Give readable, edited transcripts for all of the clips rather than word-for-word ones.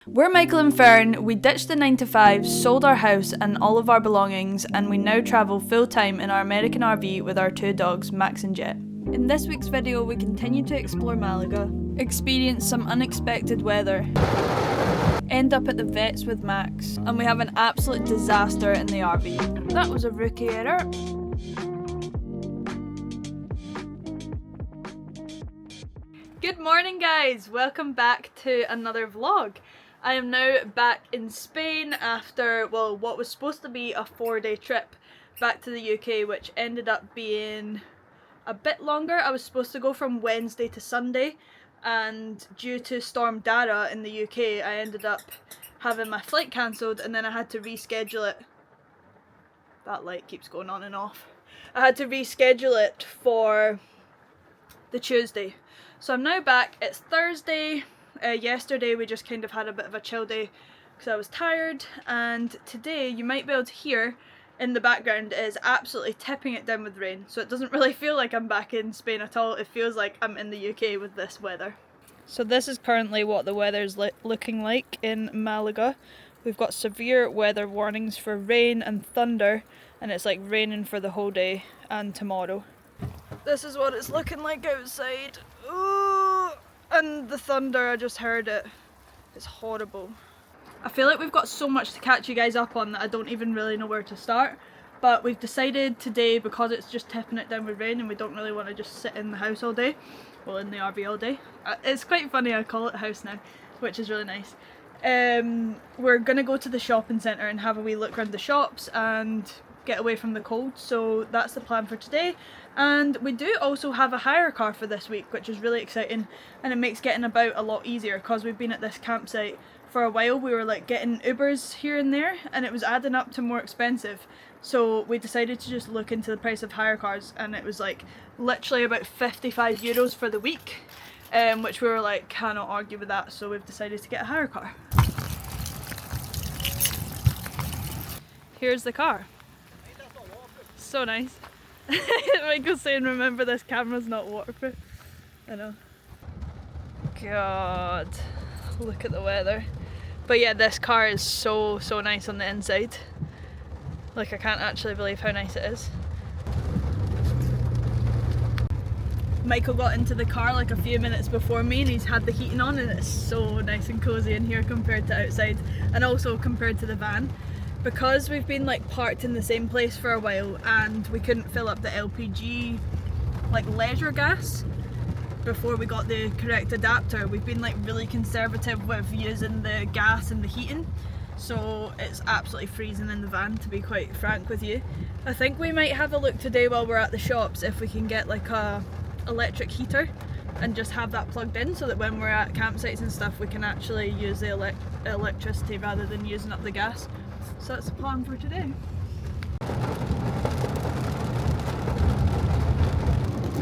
We're Michael and Fern. We ditched the 9 to 5, sold our house and all of our belongings, and we now travel full time in our American RV with our two dogs, Max and Jet. In this week's video, we continue to explore Malaga, experience some unexpected weather, end up at the vets with Max, and we have an absolute disaster in the RV. That was a rookie error. Good morning guys, welcome back to another vlog. I am now back in Spain after, well, what was supposed to be a 4-day trip back to the UK, which ended up being a bit longer. I was supposed to go from Wednesday to Sunday, and due to Storm Dara in the UK, I ended up having my flight cancelled, and then I had to reschedule it. That light keeps going on and off. I had to reschedule it for the Tuesday. So I'm now back. It's Thursday. Yesterday we just kind of had a bit of a chill day because I was tired, and today you might be able to hear in the background it is absolutely tipping it down with rain, so it doesn't really feel like I'm back in Spain at all. It feels like I'm in the UK with this weather. So this is currently what the weather is looking like in Malaga. We've got severe weather warnings for rain and thunder, and it's like raining for the whole day and tomorrow. This is what it's looking like outside. Ooh, and the thunder, I just heard it. It's horrible. I feel like we've got so much to catch you guys up on that I don't even really know where to start. But we've decided today, because it's just tipping it down with rain and we don't really want to just sit in the house all day, well, in the RV all day. It's quite funny, I call it house now, which is really nice. We're gonna go to the shopping centre and have a wee look around the shops and get away from the cold, so that's the plan for today. And we do also have a hire car for this week, which is really exciting, and it makes getting about a lot easier because we've been at this campsite for a while. We were like getting Ubers here and there and it was adding up to more expensive, so we decided to just look into the price of hire cars, and it was like literally about 55 euros for the week, which we were like, cannot argue with that, so we've decided to get a hire car. Here's the car. So nice. Michael's saying, remember this camera's not waterproof. I know. God, look at the weather. But yeah, this car is so nice on the inside. Like, I can't actually believe how nice it is. Michael got into the car like a few minutes before me, and he's had the heating on, and it's so nice and cozy in here compared to outside, and also compared to the van. Because we've been like parked in the same place for a while and we couldn't fill up the LPG like leisure gas before we got the correct adapter, we've been like really conservative with using the gas and the heating, so it's absolutely freezing in the van, to be quite frank with you. I think we might have a look today while we're at the shops if we can get like a electric heater and just have that plugged in, so that when we're at campsites and stuff we can actually use the electricity rather than using up the gas. So that's the plan for today.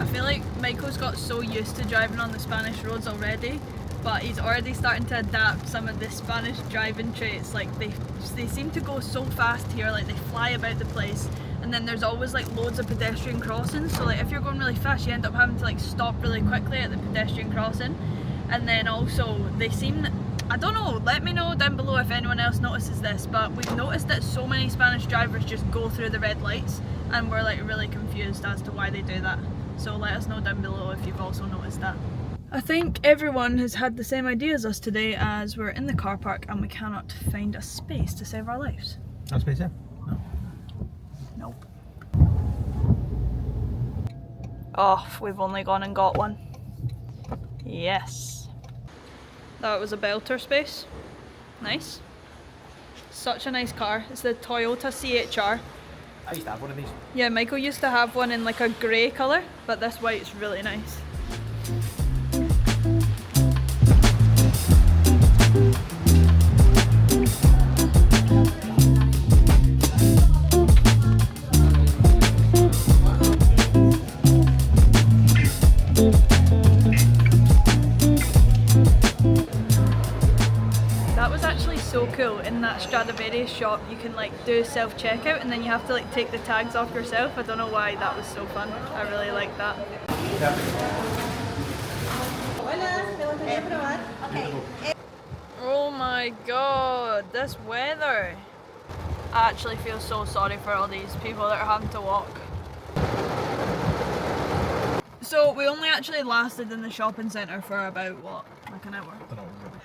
I feel like Michael's got so used to driving on the Spanish roads already, but he's already starting to adapt some of the Spanish driving traits. Like they seem to go so fast here, like they fly about the place, and then there's always like loads of pedestrian crossings, so like if you're going really fast you end up having to like stop really quickly at the pedestrian crossing. And then also they seem, I don't know, let me know down below if anyone else notices this, but we've noticed that so many Spanish drivers just go through the red lights, and we're like really confused as to why they do that. So let us know down below if you've also noticed that. I think everyone has had the same idea as us today, as we're in the car park and we cannot find a space to save our lives. No space there? No. Nope. Oh, we've only gone and got one. Yes. That was a belter space. Nice. Such a nice car. It's the Toyota CHR. I used to have one of these. Yeah, Michael used to have one in like a grey colour, but this white's really nice. So cool. In that Stradivarius shop you can like do self-checkout and then you have to like take the tags off yourself. I don't know why, that was so fun. I really like that. Hola, ¿me gustaría probar? Okay. Oh my god, this weather. I actually feel so sorry for all these people that are having to walk. So we only actually lasted in the shopping centre for about, what, like an hour? I don't know, rubbish.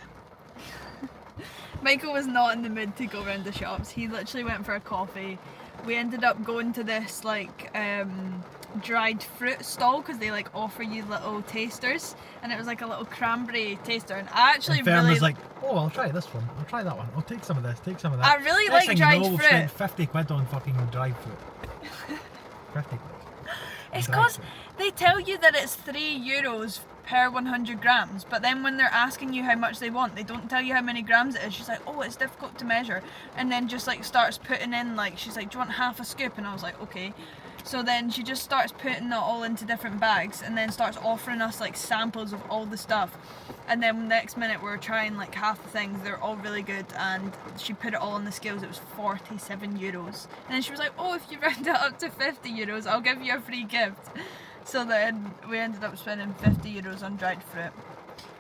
Michael was not in the mood to go around the shops. He literally went for a coffee. We ended up going to this like dried fruit stall because they like offer you little tasters, and it was like a little cranberry taster, and I actually And Fern really was like, oh, I'll try this one, I'll try that one, I'll take some of this, take some of that. I really Next like thing dried you know, we've fruit. spent 50 quid on fucking dried fruit. 50 quid. It's Dried because fruit. they tell you that it's €3 per 100 grams, but then when they're asking you how much they want, they don't tell you how many grams it is. She's like, oh, it's difficult to measure, and then just like starts putting in, like, she's like, do you want half a scoop? And I was like, okay. So then she just starts putting it all into different bags, and then starts offering us like samples of all the stuff, and then next minute we're trying like half the things. They're all really good, and she put it all on the scales. It was €47, and then she was like, oh, if you round it up to €50, I'll give you a free gift. So then we ended up spending €50 on dried fruit.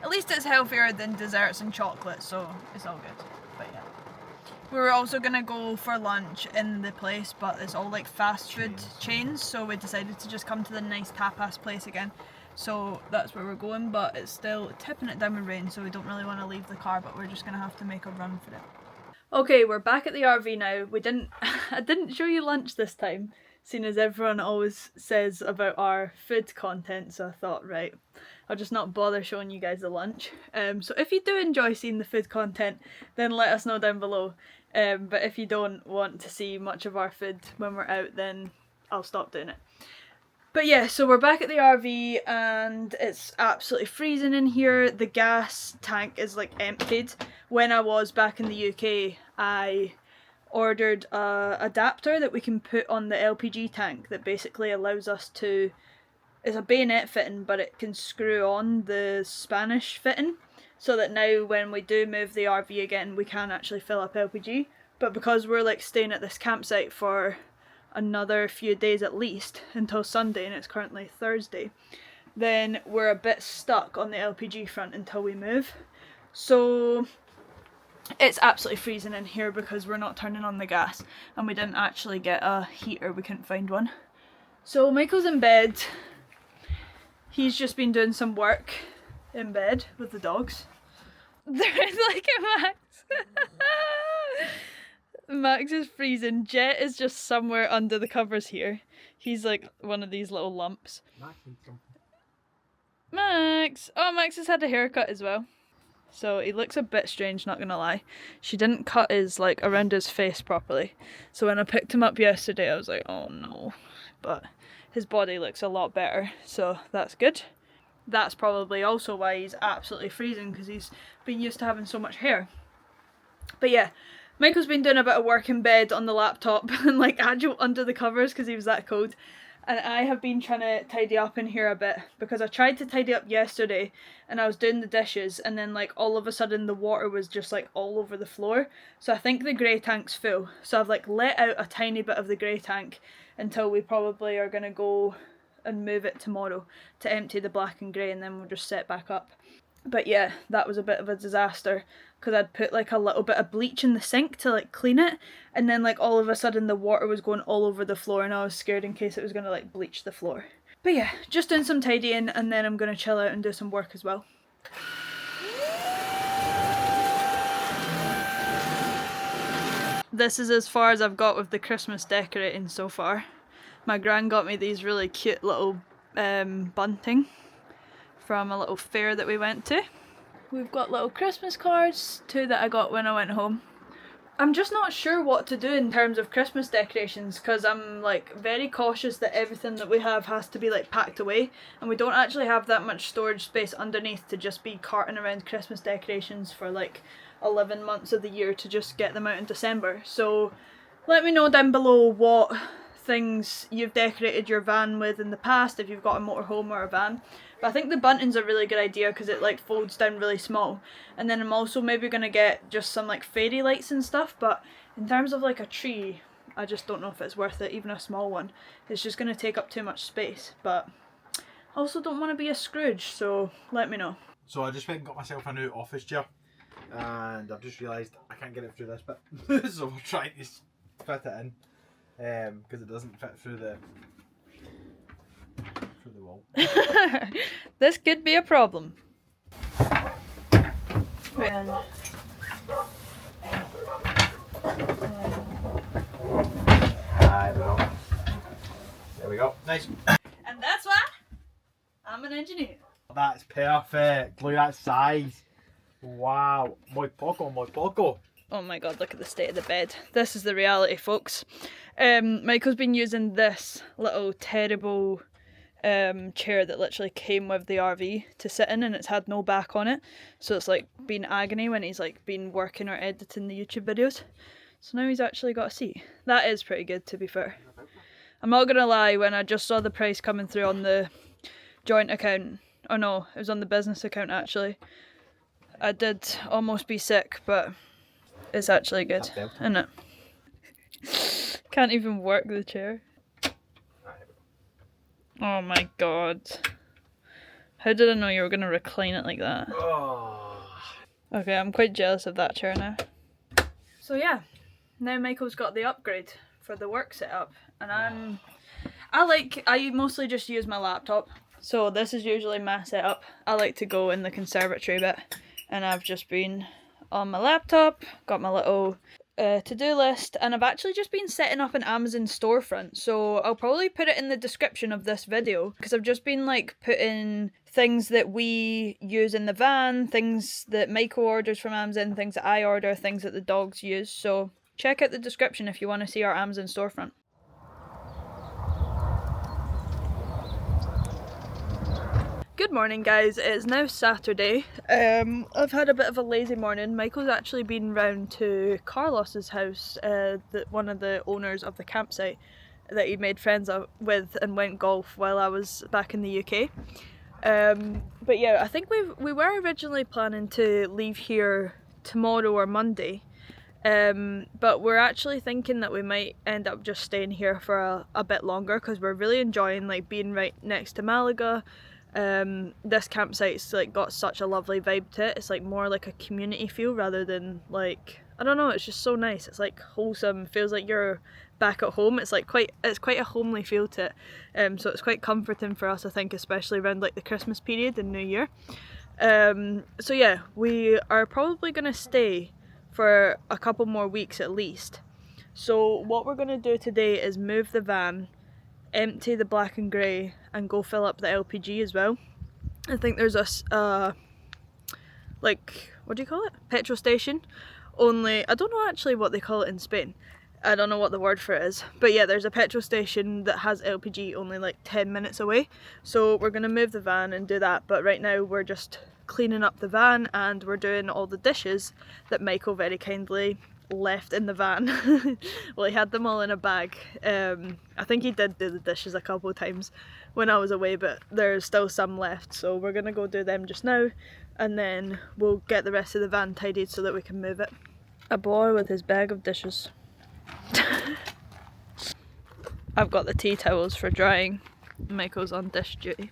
At least it's healthier than desserts and chocolate, so it's all good. But yeah. We were also gonna go for lunch in the place, but it's all like fast food chains, so we decided to just come to the nice tapas place again. So that's where we're going, but it's still tipping it down with rain, so we don't really want to leave the car, but we're just gonna have to make a run for it. Okay, we're back at the RV now. I didn't show you lunch this time, seeing as everyone always says about our food content, so I thought, right, I'll just not bother showing you guys the lunch. So if you do enjoy seeing the food content, then let us know down below. But if you don't want to see much of our food when we're out, then I'll stop doing it. But yeah, so we're back at the RV and it's absolutely freezing in here. The gas tank is like emptied. When I was back in the UK, I ordered a adapter that we can put on the LPG tank that basically allows us to, it's a bayonet fitting, but it can screw on the Spanish fitting, so that now when we do move the RV again, we can actually fill up LPG. But because we're like staying at this campsite for another few days at least, until Sunday, and it's currently Thursday, then we're a bit stuck on the LPG front until we move. So it's absolutely freezing in here because we're not turning on the gas, and we didn't actually get a heater, we couldn't find one. So Michael's in bed. He's just been doing some work in bed with the dogs. Look at Max. Max is freezing. Jet is just somewhere under the covers here. He's like one of these little lumps. Max! Oh, Max has had a haircut as well. So he looks a bit strange, not gonna lie. She didn't cut his, like, around his face properly. So when I picked him up yesterday, I was like, oh no. But his body looks a lot better, so that's good. That's probably also why he's absolutely freezing, because he's been used to having so much hair. But yeah, Michael's been doing a bit of work in bed on the laptop and like agile under the covers because he was that cold. And I have been trying to tidy up in here a bit because I tried to tidy up yesterday and I was doing the dishes, and then like all of a sudden the water was just like all over the floor. So I think the grey tank's full. So I've like let out a tiny bit of the grey tank until we probably are going to go and move it tomorrow to empty the black and grey, and then we'll just set back up. But yeah, that was a bit of a disaster because I'd put like a little bit of bleach in the sink to like clean it, and then like all of a sudden the water was going all over the floor, and I was scared in case it was going to like bleach the floor. But yeah, just doing some tidying, and then I'm going to chill out and do some work as well. This is as far as I've got with the Christmas decorating so far. My gran got me these really cute little bunting from a little fair that we went to. We've got little Christmas cards, 2 that I got when I went home. I'm just not sure what to do in terms of Christmas decorations because I'm like very cautious that everything that we have has to be like packed away, and we don't actually have that much storage space underneath to just be carting around Christmas decorations for like 11 months of the year to just get them out in December. So let me know down below what things you've decorated your van with in the past, if you've got a motorhome or a van. But I think the bunting's a really good idea because it like folds down really small. And then I'm also maybe going to get just some like fairy lights and stuff, but in terms of like a tree, I just don't know if it's worth it, even a small one. It's just going to take up too much space, but I also don't want to be a Scrooge, so let me know. So I just went and got myself a new office chair. and I've just realised I can't get it through this bit. So we're trying to fit it in because it doesn't fit through the wall. This could be a problem. There we go. There we go. Nice. And that's why I'm an engineer. That's perfect. Look at that size. Wow. Muy poco, muy poco. Oh my god, look at the state of the bed. This is the reality, folks. Michael's been using this little terrible chair that literally came with the RV to sit in, and it's had no back on it. So it's like been agony when he's like been working or editing the YouTube videos. So now he's actually got a seat. That is pretty good, to be fair. I'm not gonna lie, when I just saw the price coming through on the joint account, oh no, it was on the business account actually, I did almost be sick, but it's actually good, isn't it? Can't even work the chair. Oh my god. How did I know you were gonna recline it like that? Okay, I'm quite jealous of that chair now. So yeah, now Michael's got the upgrade for the work setup, and I mostly just use my laptop, so this is usually my setup. I like to go in the conservatory bit, and I've just been on my laptop, got my little to-do list, and I've actually just been setting up an Amazon storefront, so I'll probably put it in the description of this video, because I've just been like putting things that we use in the van, things that Michael orders from Amazon, things that I order, things that the dogs use, so check out the description if you want to see our Amazon storefront. Good morning guys, it is now Saturday. I've had a bit of a lazy morning. Michael's actually been round to Carlos's house, one of the owners of the campsite that he made friends with and went golf while I was back in the UK. But yeah, I think we were originally planning to leave here tomorrow or Monday. But we're actually thinking that we might end up just staying here for a bit longer, because we're really enjoying like being right next to Malaga. This campsite's like got such a lovely vibe to it. It's like more like a community feel rather than like, I don't know, it's just so nice. It's like wholesome, feels like you're back at home. It's quite a homely feel to it. So it's quite comforting for us, I think, especially around like the Christmas period and New Year. So yeah, we are probably gonna stay for a couple more weeks at least. So what we're going to do today is move the van, empty the black and grey, and go fill up the LPG as well. I think there's a like, what do you call it? Petrol station. Only, I don't know actually what they call it in Spain. I don't know what the word for it is. But yeah, there's a petrol station that has LPG only like 10 minutes away. So we're going to move the van and do that. But right now we're just cleaning up the van, and we're doing all the dishes that Michael very kindly left in the van. Well, he had them all in a bag. I think he did do the dishes a couple of times when I was away, but there's still some left, so we're gonna go do them just now, and then we'll get the rest of the van tidied so that we can move it. A boy with his bag of dishes. I've got the tea towels for drying. Michael's on dish duty.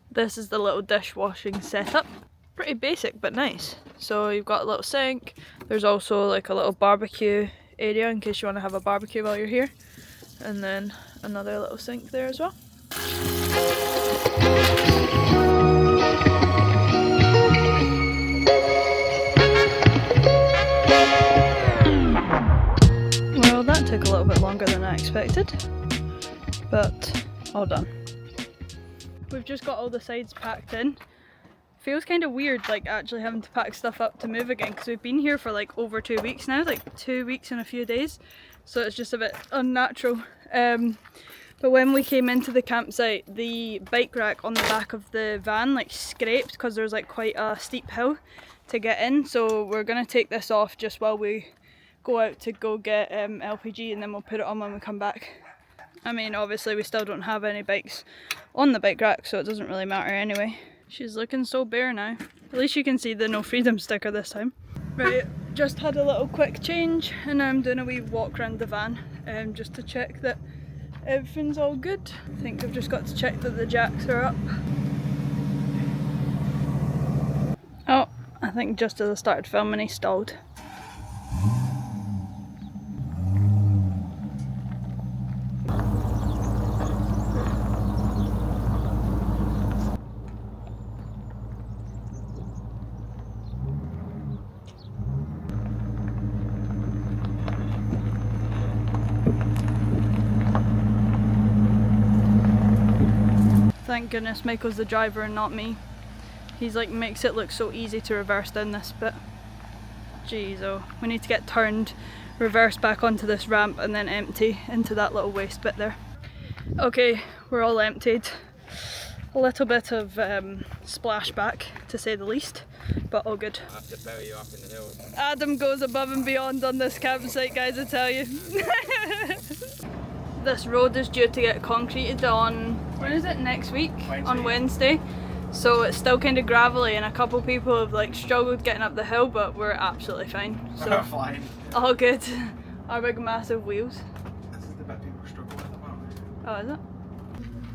This is the little dishwashing setup. Pretty basic but nice. So you've got a little sink. There's also like a little barbecue area in case you want to have a barbecue while you're here. And then another little sink there as well. Well, that took a little bit longer than I expected, but all done. We've just got all the sides packed in. Feels kind of weird like actually having to pack stuff up to move again, because we've been here for like over 2 weeks now, like 2 weeks and a few days, so it's just a bit unnatural. But when we came into the campsite, the bike rack on the back of the van like scraped because there's like quite a steep hill to get in, so we're gonna take this off just while we go out to go get LPG, and then we'll put it on when we come back. I mean, obviously we still don't have any bikes on the bike rack, so it doesn't really matter anyway. She's looking so bare now. At least you can see the no freedom sticker this time. Right, just had a little quick change, and I'm doing a wee walk around the van just to check that everything's all good. I think I've just got to check that the jacks are up. Oh, I think just as I started filming he stalled. Thank goodness Michael's the driver and not me. He's like makes it look so easy to reverse down this bit. Jeez, oh, we need to get turned, reverse back onto this ramp and then empty into that little waste bit there. Okay, we're all emptied. A little bit of splashback to say the least, but all good. I have to bury you up in the hills. Adam goes above and beyond on this campsite, guys, I tell you. This road is due to get concreted on, when is it, next week? Wednesday. On Wednesday. So it's still kind of gravelly and a couple people have like struggled getting up the hill, but we're absolutely fine. So Fine. all good. Our big massive wheels. This is the bit people struggle with about. Oh, is it?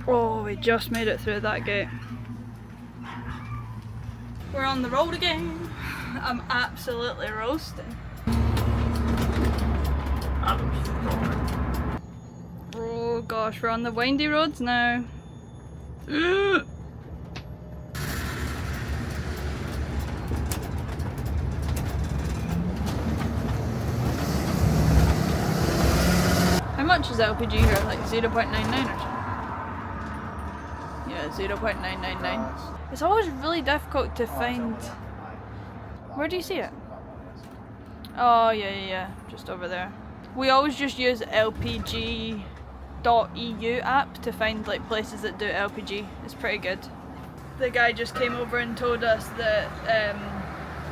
Oh, we just made it through that gate. We're on the road again. I'm absolutely roasting. Adam's gone. Oh gosh, we're on the windy roads now. How much is LPG here? Like 0.99 or something? Yeah, 0.999. It's always really difficult to find. Where do you see it? Oh yeah, just over there. We always just use LPG.eu app to find like places that do LPG. It's pretty good. The guy just came over and told us that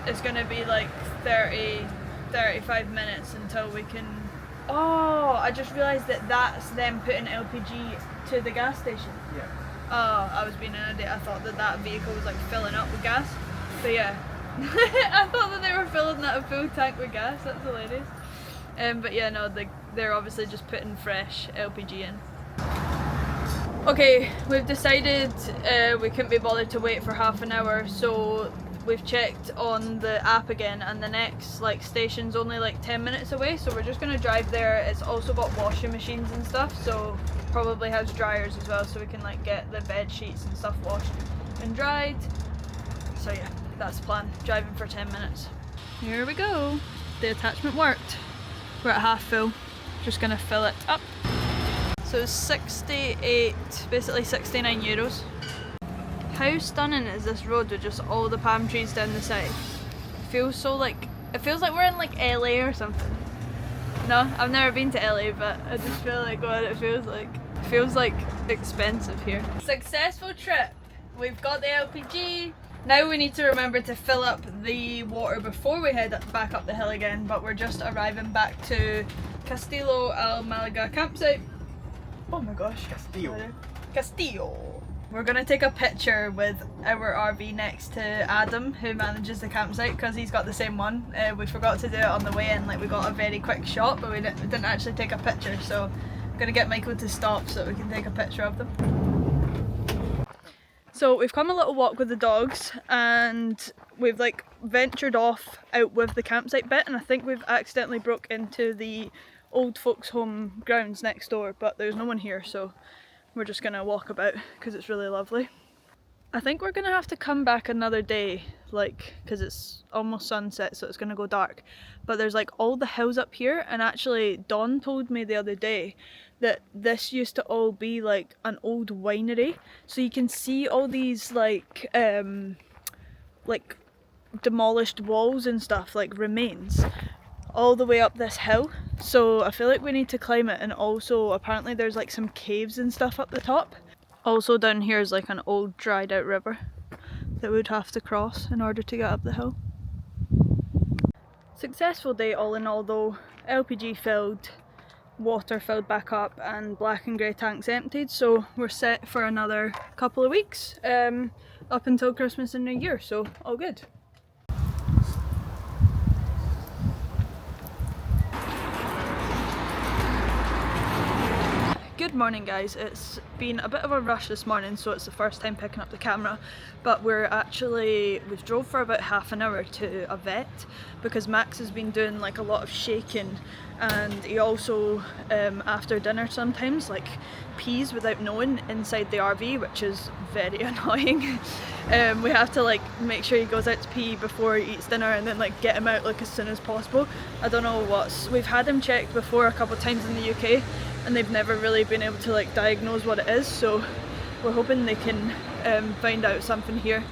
it's gonna be like 35 minutes until we can. Oh, I just realised that that's them putting LPG to the gas station. Yeah. Oh, I was being an idiot. I thought that vehicle was like filling up with gas. But yeah, I thought that they were filling that a full tank with gas. That's hilarious. But yeah, no, they're obviously just putting fresh LPG in. Okay, we've decided we couldn't be bothered to wait for half an hour, so we've checked on the app again, and the next like station's only like 10 minutes away, so we're just gonna drive there. It's also got washing machines and stuff, so probably has dryers as well, so we can like get the bed sheets and stuff washed and dried. So yeah, that's the plan. Driving for 10 minutes. Here we go. The attachment worked. We're at half full. Just gonna fill it up. So 68, basically 69 euros. How stunning is this road with just all the palm trees down the side? It feels so like, it feels like we're in like LA or something. No, I've never been to LA, but I just feel like what it feels like. It feels like expensive here. Successful trip. We've got the LPG. Now we need to remember to fill up the water before we head back up the hill again, but we're just arriving back to Castillo Al Malaga campsite. Oh my gosh. Castillo. We're gonna take a picture with our RV next to Adam, who manages the campsite, because he's got the same one. We forgot to do it on the way in, like we got a very quick shot, but we didn't actually take a picture, so I'm gonna get Michael to stop so we can take a picture of them. So we've come a little walk with the dogs and we've like ventured off out with the campsite bit, and I think we've accidentally broke into the old folks home grounds next door, but there's no one here, so we're just gonna walk about because it's really lovely. I think we're gonna have to come back another day, like, because it's almost sunset, so it's gonna go dark. But there's like all the hills up here, and actually Dawn told me the other day that this used to all be like an old winery, so you can see all these like demolished walls and stuff, like remains, all the way up this hill. So I feel like we need to climb it, and also apparently there's like some caves and stuff up the top. Also down here is like an old dried out river that we'd have to cross in order to get up the hill. Successful day all in all though. LPG filled, water filled back up, and black and grey tanks emptied, so we're set for another couple of weeks up until Christmas and New Year, so all good. Good morning guys, it's been a bit of a rush this morning, so it's the first time picking up the camera, but we've drove for about half an hour to a vet because Max has been doing like a lot of shaking, and he also after dinner sometimes like pees without knowing inside the RV, which is very annoying. We have to like make sure he goes out to pee before he eats dinner and then like get him out like as soon as possible. I don't know we've had him checked before a couple of times in the UK and they've never really been able to like diagnose what it is, so we're hoping they can find out something here.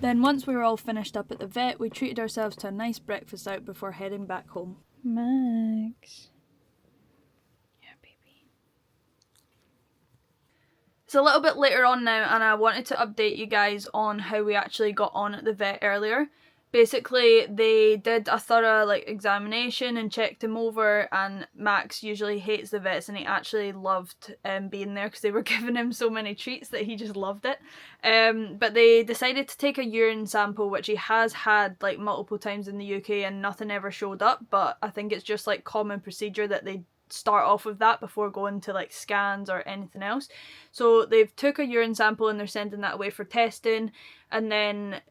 Then once we were all finished up at the vet, we treated ourselves to a nice breakfast out before heading back home. Max. Yeah, baby. It's a little bit later on now and I wanted to update you guys on how we actually got on at the vet earlier. Basically, they did a thorough like examination and checked him over, and Max usually hates the vets and he actually loved being there because they were giving him so many treats that he just loved it. But they decided to take a urine sample, which he has had like multiple times in the UK and nothing ever showed up, but I think it's just like common procedure that they start off with that before going to like scans or anything else. So they've took a urine sample and they're sending that away for testing, and then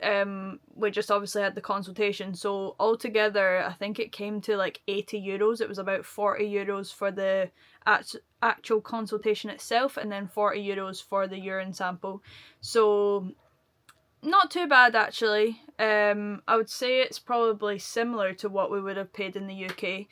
we just obviously had the consultation. So altogether I think it came to like €80. It was about €40 for the actual consultation itself and then €40 for the urine sample. So not too bad actually. I would say it's probably similar to what we would have paid in the UK.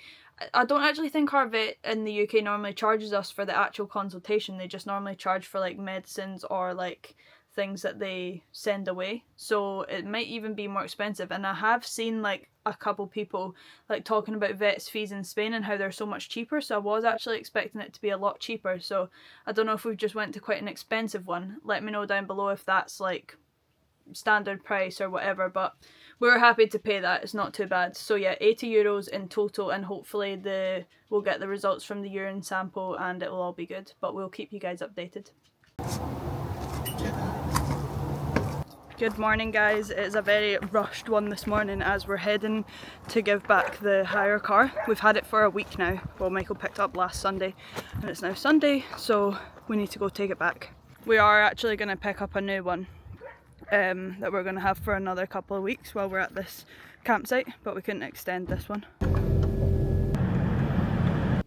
I don't actually think our vet in the UK normally charges us for the actual consultation. They just normally charge for like medicines or like things that they send away. So it might even be more expensive. And I have seen like a couple people like talking about vets fees in Spain and how they're so much cheaper. So I was actually expecting it to be a lot cheaper. So I don't know if we've just went to quite an expensive one. Let me know down below if that's like standard price or whatever, but we were happy to pay that. It's not too bad. So yeah, €80 in total, and hopefully we'll get the results from the urine sample and it will all be good, but we'll keep you guys updated. Good morning guys, it's a very rushed one this morning as we're heading to give back the hire car. We've had it for a week now. Well, Michael picked up last Sunday and it's now Sunday, so we need to go take it back. We are actually going to pick up a new one that we're going to have for another couple of weeks while we're at this campsite, but we couldn't extend this one.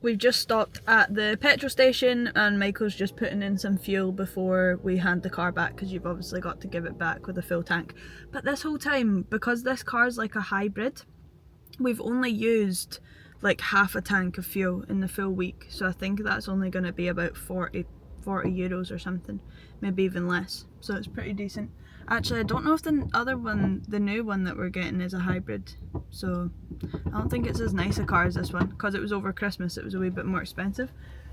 We've just stopped at the petrol station and Michael's just putting in some fuel before we hand the car back, because you've obviously got to give it back with a full tank. But this whole time, because this car's like a hybrid, we've only used like half a tank of fuel in the full week, so I think that's only going to be about €40 or something, maybe even less, so it's pretty decent. Actually, I don't know if the other one, the new one that we're getting, is a hybrid, so I don't think it's as nice a car as this one, because it was over Christmas, it was a wee bit more expensive.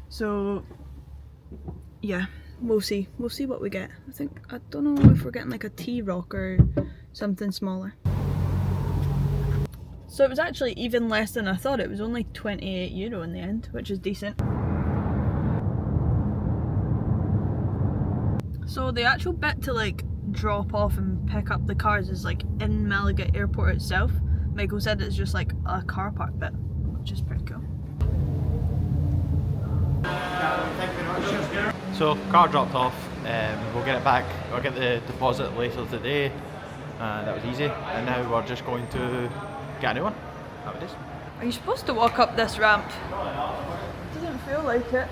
So yeah, we'll see what we get. I don't know if we're getting like a T-Roc or something smaller. So it was actually even less than I thought. It was only €28 in the end, which is decent. So the actual bit to like drop off and pick up the cars is like in Malaga airport itself. Michael said it's just like a car park bit, which is pretty cool. So car dropped off, we'll get it back, we'll get the deposit later today, that was easy, and now we're just going to get a new one. That it is. Are you supposed to walk up this ramp? Doesn't feel like it.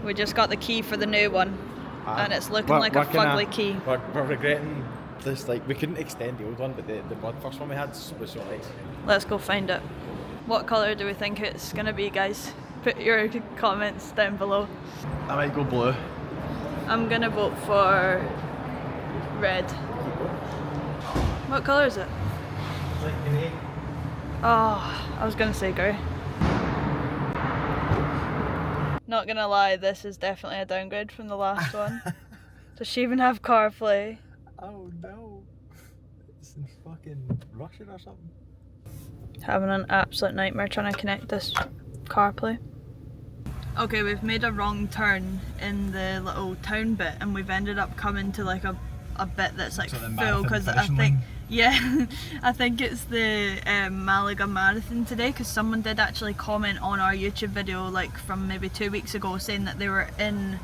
We just got the key for the new one, and it's looking like a fugly key. We're regretting this, like we couldn't extend the old one, but the first one we had was so nice. Let's go find it. What colour do we think it's gonna be, guys? Put your comments down below. I might go blue. I'm gonna vote for red. What colour is it? It's like grey. Oh, I was gonna say grey. Not gonna lie, this is definitely a downgrade from the last one. Does she even have CarPlay? Oh no. It's in fucking Russian or something. Having an absolute nightmare trying to connect this CarPlay. Okay, we've made a wrong turn in the little town bit and we've ended up coming to like a a bit that's like So the full marathon because I finishing think line? yeah, I think it's the Malaga marathon today because someone did actually comment on our YouTube video like from maybe 2 weeks ago saying that they were in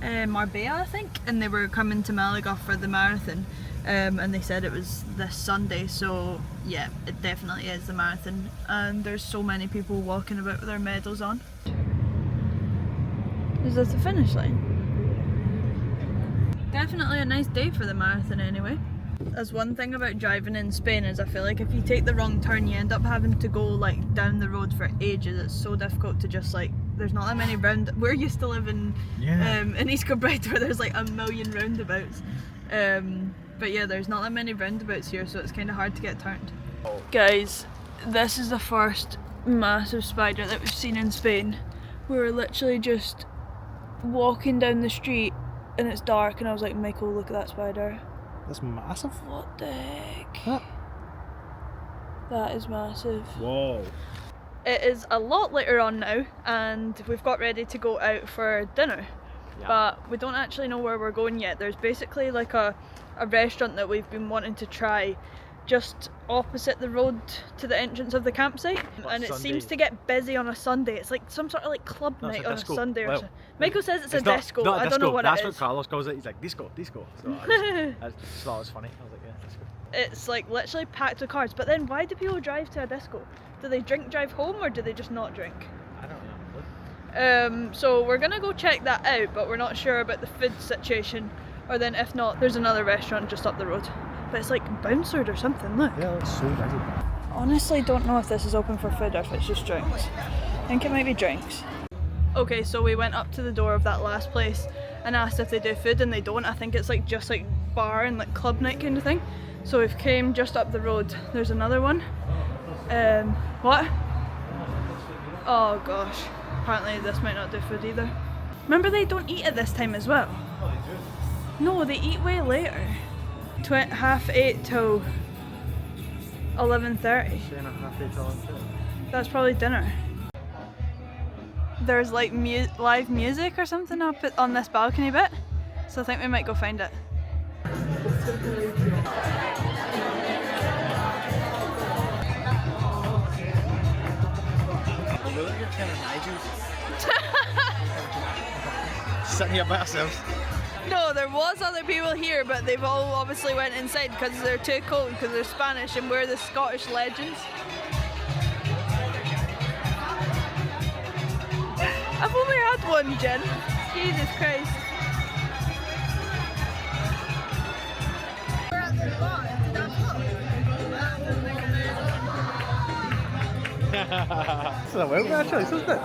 Marbella I think and they were coming to Malaga for the marathon and they said it was this Sunday, so yeah, it definitely is the marathon and there's so many people walking about with their medals on. Is this the finish line? Definitely a nice day for the marathon anyway. There's one thing about driving in Spain is I feel like if you take the wrong turn you end up having to go like down the road for ages. It's so difficult to just like, there's not that many we're used to living in East Kilbride where there's like a million roundabouts. But yeah, there's not that many roundabouts here, so it's kind of hard to get turned. Guys, this is the first massive spider that we've seen in Spain. We were literally just walking down the street and it's dark and I was like, Michael, look at that spider. That's massive. What the heck? Huh? That is massive. Whoa. It is a lot later on now and we've got ready to go out for dinner. Yeah. But we don't actually know where we're going yet. There's basically like a restaurant that we've been wanting to try just opposite the road to the entrance of the campsite, and it seems to get busy on a Sunday. It's like some sort of like club night on disco. a Sunday or Well, something. Michael says it's a not, disco. Not a I disco. don't know what That's it is. what Carlos calls it. He's like disco. So I just thought it was funny. I was like, yeah, disco. It's like literally packed with cars. But then why do people drive to a disco? Do they drive home or do they just not drink? I don't know. So we're gonna go check that out, but we're not sure about the food situation. Or then if not, there's another restaurant just up the road. But it's like bounced or something, look. Yeah, it's so busy. Honestly don't know if this is open for food or if it's just drinks. I think it might be drinks. Okay, so we went up to the door of that last place and asked if they do food and they don't. I think it's like just like bar and like club night kind of thing. So we've came just up the road. There's another one. What? Oh gosh. Apparently this might not do food either. Remember they don't eat at this time as well? No, they eat way later. 8:30 till 11:30. That's probably dinner. There's like live music or something up on this balcony bit, so I think we might go find it. Sitting here by ourselves. No, there was other people here, but they've all obviously went inside because they're too cold because they're Spanish and we're the Scottish legends. I've only had one gin. Jesus Christ. It's a well actually, isn't it?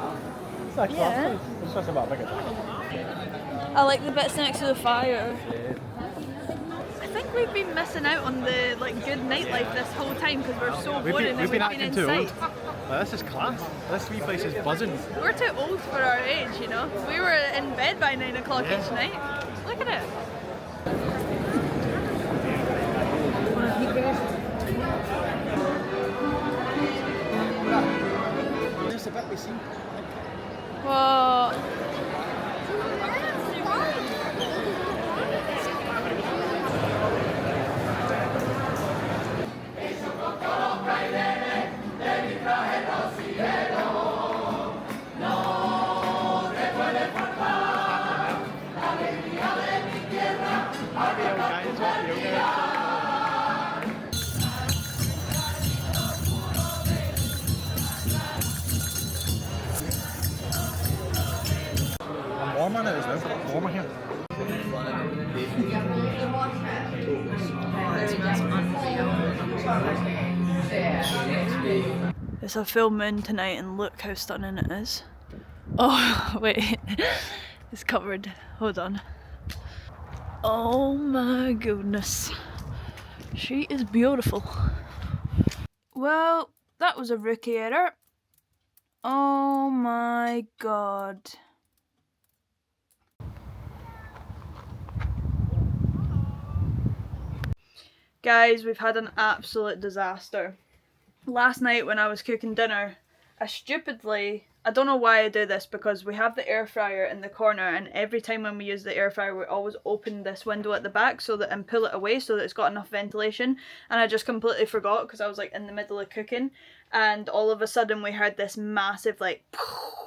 It's actually Yeah. It's just about bigger. I like the bits next to the fire. I think we've been missing out on the like good nightlife this whole time because we're so bored and We've been we've been acting too inside. old. This is class. This wee place is buzzing. We're too old for our age, you know. We were in bed by 9 o'clock each night. Look at it. There's a bit we see. Whoa. I'm warm on it as well. Warmer here. It's a full moon tonight and look how stunning it is. Oh, wait. It's covered. Hold on. Oh my goodness. She is beautiful. Well, that was a rookie error. Oh my god. Guys, we've had an absolute disaster. Last night when I was cooking dinner, I stupidly I don't know why I do this, because we have the air fryer in the corner, and every time when we use the air fryer we always open this window at the back and pull it away so that it's got enough ventilation, and I just completely forgot because I was like in the middle of cooking, and all of a sudden we heard this massive like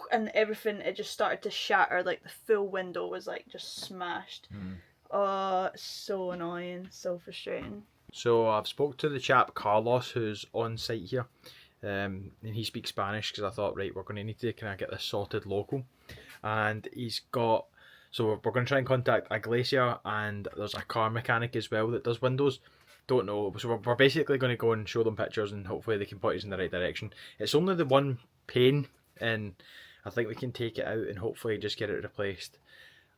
and everything, it just started to shatter, like the full window was like just smashed. Oh, it's so annoying, so frustrating. So I've spoke to the chap Carlos who's on site here. And he speaks Spanish, because I thought, right, we're going to need to kind of get this sorted local. And he's got, so we're going to try and contact Iglesia, and there's a car mechanic as well that does windows. Don't know, so we're basically going to go and show them pictures, and hopefully they can point us in the right direction. It's only the one pane, and I think we can take it out and hopefully just get it replaced.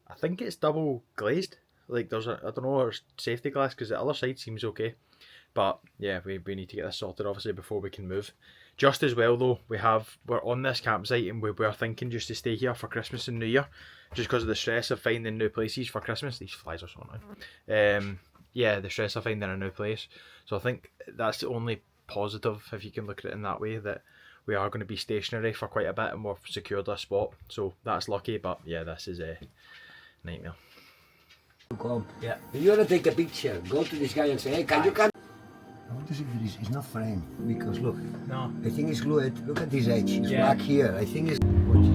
I think it's double glazed, like there's a, I don't know, there's safety glass, because the other side seems okay. But yeah, we need to get this sorted obviously before we can move. Just as well though, we're on this campsite, and we're thinking just to stay here for Christmas and New Year, just because of the stress of finding new places for Christmas. These flies are so annoying. Yeah, the stress of finding a new place. So I think that's the only positive, if you can look at it in that way, that we are going to be stationary for quite a bit, and we've secured a spot. So that's lucky, but yeah, this is a nightmare. Come. Yeah. If you want to take a picture, go to this guy and say, hey, can you come? I want to see if it's not framed, because look, No. I think it's glued. Look at this edge, it's Yeah. black here. I think it's... What's